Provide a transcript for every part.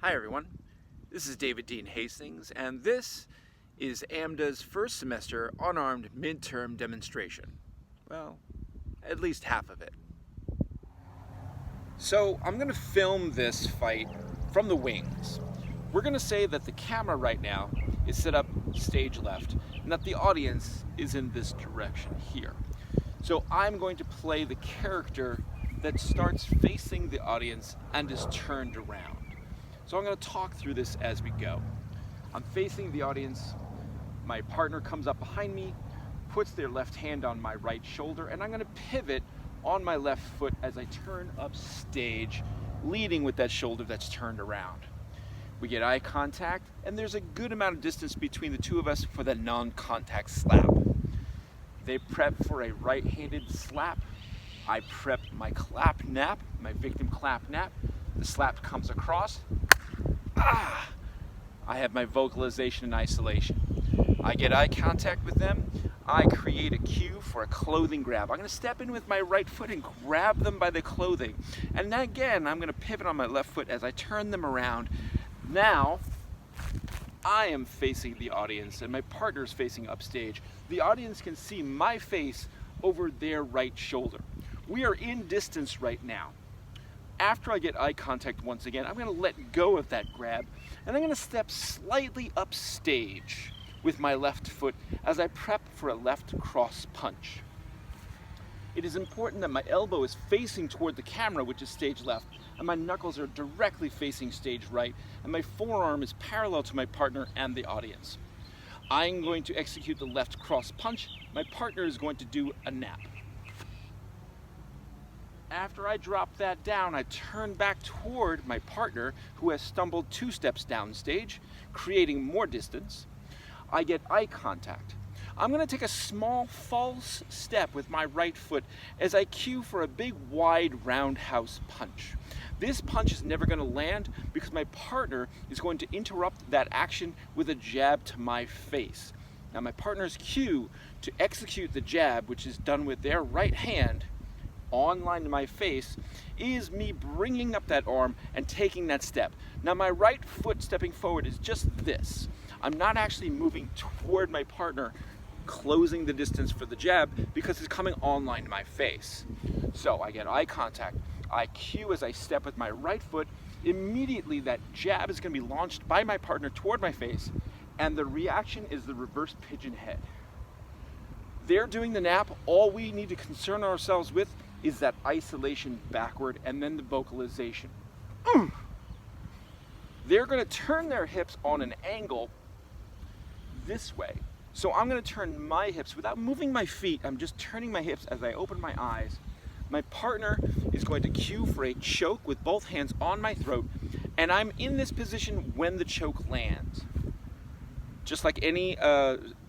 Hi everyone, this is David Dean Hastings, and this is AMDA's first semester unarmed midterm demonstration. Well, at least half of it. So I'm going to film this fight from the wings. We're going to say that the camera right now is set up stage left and that the audience is in this direction here. So I'm going to play the character that starts facing the audience and is turned around. So I'm going to talk through this as we go. I'm facing the audience, my partner comes up behind me, puts their left hand on my right shoulder, and I'm going to pivot on my left foot as I turn up stage, leading with that shoulder that's turned around. We get eye contact, and there's a good amount of distance between the two of us for that non-contact slap. They prep for a right-handed slap. I prep my clap nap, my victim clap nap. The slap comes across. I have my vocalization and isolation. I get eye contact with them. I create a cue for a clothing grab. I'm going to step in with my right foot and grab them by the clothing. And then again, I'm going to pivot on my left foot as I turn them around. Now, I am facing the audience and my partner is facing upstage. The audience can see my face over their right shoulder. We are in distance right now. After I get eye contact once again, I'm going to let go of that grab and I'm going to step slightly upstage with my left foot as I prep for a left cross punch. It is important that my elbow is facing toward the camera, which is stage left, and my knuckles are directly facing stage right, and my forearm is parallel to my partner and the audience. I'm going to execute the left cross punch. My partner is going to do a nap. After I drop that down, I turn back toward my partner who has stumbled 2 steps downstage, creating more distance. I get eye contact. I'm going to take a small false step with my right foot as I cue for a big wide roundhouse punch. This punch is never going to land because my partner is going to interrupt that action with a jab to my face. Now my partner's cue to execute the jab, which is done with their right hand, on line to my face, is me bringing up that arm and taking that step. Now my right foot stepping forward is just this. I'm not actually moving toward my partner, closing the distance for the jab because it's coming on line to my face. So I get eye contact. I cue as I step with my right foot. Immediately that jab is going to be launched by my partner toward my face, and the reaction is the reverse pigeon head. They're doing the nap. All we need to concern ourselves with is that isolation backward and then the vocalization. They're going to turn their hips on an angle this way. So I'm going to turn my hips without moving my feet. I'm just turning my hips as I open my eyes. My partner is going to cue for a choke with both hands on my throat, and I'm in this position when the choke lands. Just like any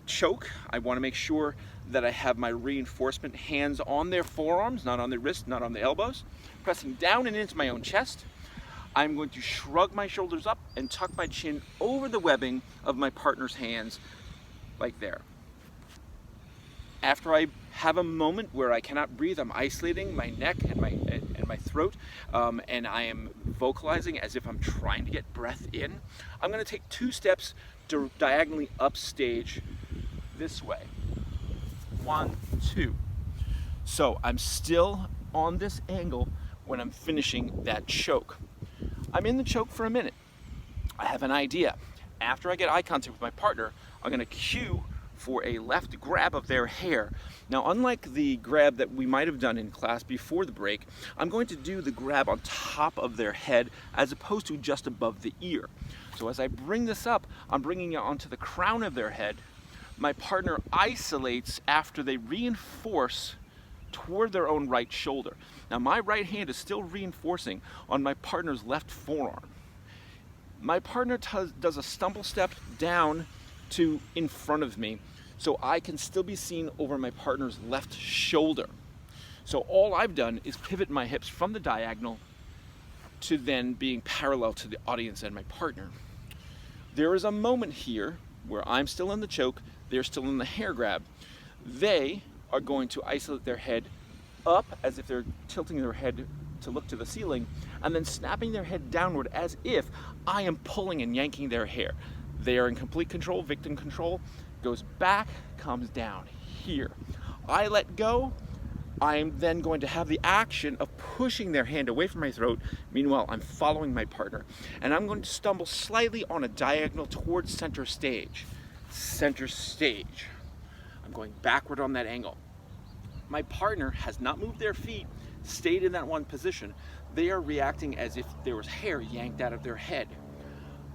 choke, I want to make sure that I have my reinforcement hands on their forearms, not on their wrists, not on the elbows, pressing down and into my own chest. I'm going to shrug my shoulders up and tuck my chin over the webbing of my partner's hands, like there. After I have a moment where I cannot breathe, I'm isolating my neck and my throat, and I am vocalizing as if I'm trying to get breath in. I'm going to take 2 steps diagonally upstage this way. 1, 2. So I'm still on this angle when I'm finishing that choke. I'm in the choke for a minute. I have an idea. After I get eye contact with my partner, I'm going to cue for a left grab of their hair. Now, unlike the grab that we might have done in class before the break, I'm going to do the grab on top of their head as opposed to just above the ear. So as I bring this up, I'm bringing it onto the crown of their head. My partner isolates after they reinforce toward their own right shoulder. Now my right hand is still reinforcing on my partner's left forearm. My partner does a stumble step down to in front of me so I can still be seen over my partner's left shoulder. So all I've done is pivot my hips from the diagonal to then being parallel to the audience and my partner. There is a moment here where I'm still in the choke, they're still in the hair grab. They are going to isolate their head up as if they're tilting their head to look to the ceiling, and then snapping their head downward as if I am pulling and yanking their hair. They are in complete control, victim control. Goes back, comes down here. I let go. I am then going to have the action of pushing their hand away from my throat. Meanwhile, I'm following my partner. And I'm going to stumble slightly on a diagonal towards center stage. Center stage. I'm going backward on that angle. My partner has not moved their feet, stayed in that one position. They are reacting as if there was hair yanked out of their head.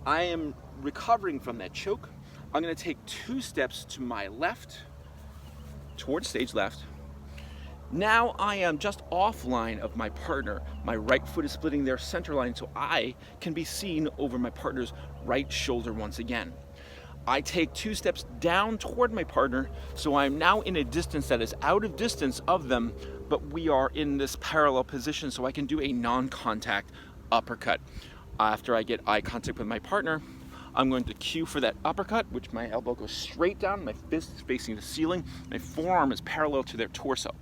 I am recovering from that choke. I'm going to take 2 steps to my left, towards stage left. Now I am just offline of my partner. My right foot is splitting their center line so I can be seen over my partner's right shoulder once again. I take 2 steps down toward my partner, so I'm now in a distance that is out of distance of them, but we are in this parallel position so I can do a non-contact uppercut. After I get eye contact with my partner, I'm going to cue for that uppercut, which my elbow goes straight down, my fist is facing the ceiling, my forearm is parallel to their torso.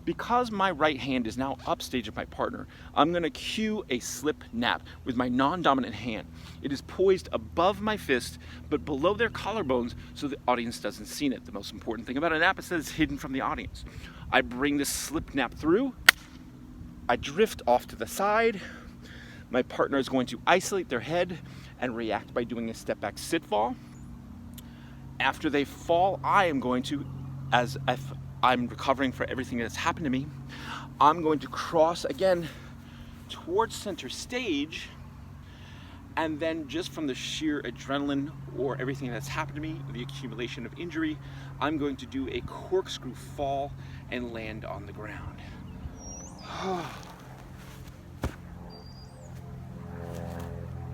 Because my right hand is now upstage of my partner, I'm going to cue a slip nap with my non-dominant hand. It is poised above my fist, but below their collarbones so the audience doesn't see it. The most important thing about a nap is that it's hidden from the audience. I bring this slip nap through, I drift off to the side. My partner is going to isolate their head and react by doing a step back sit fall. After they fall, I am going to, as if I'm recovering for everything that's happened to me, I'm going to cross again towards center stage, and then just from the sheer adrenaline or everything that's happened to me, the accumulation of injury, I'm going to do a corkscrew fall and land on the ground.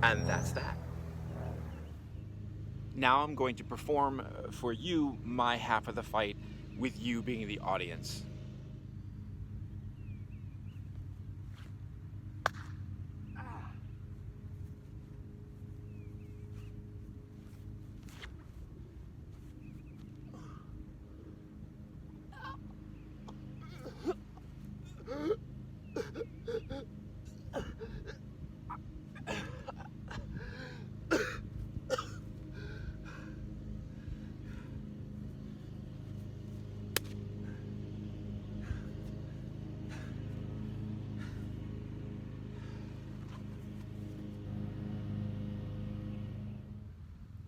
And that's that. Now I'm going to perform for you my half of the fight, with you being the audience.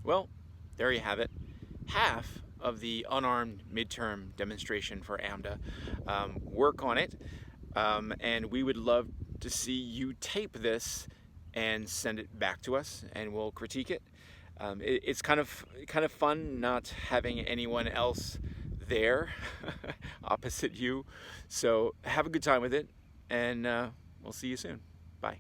Well, there you have it. Half of the unarmed midterm demonstration for AMDA. Work on it, and we would love to see you tape this and send it back to us, and we'll critique it. It's kind of fun not having anyone else there opposite you. So have a good time with it, and we'll see you soon. Bye.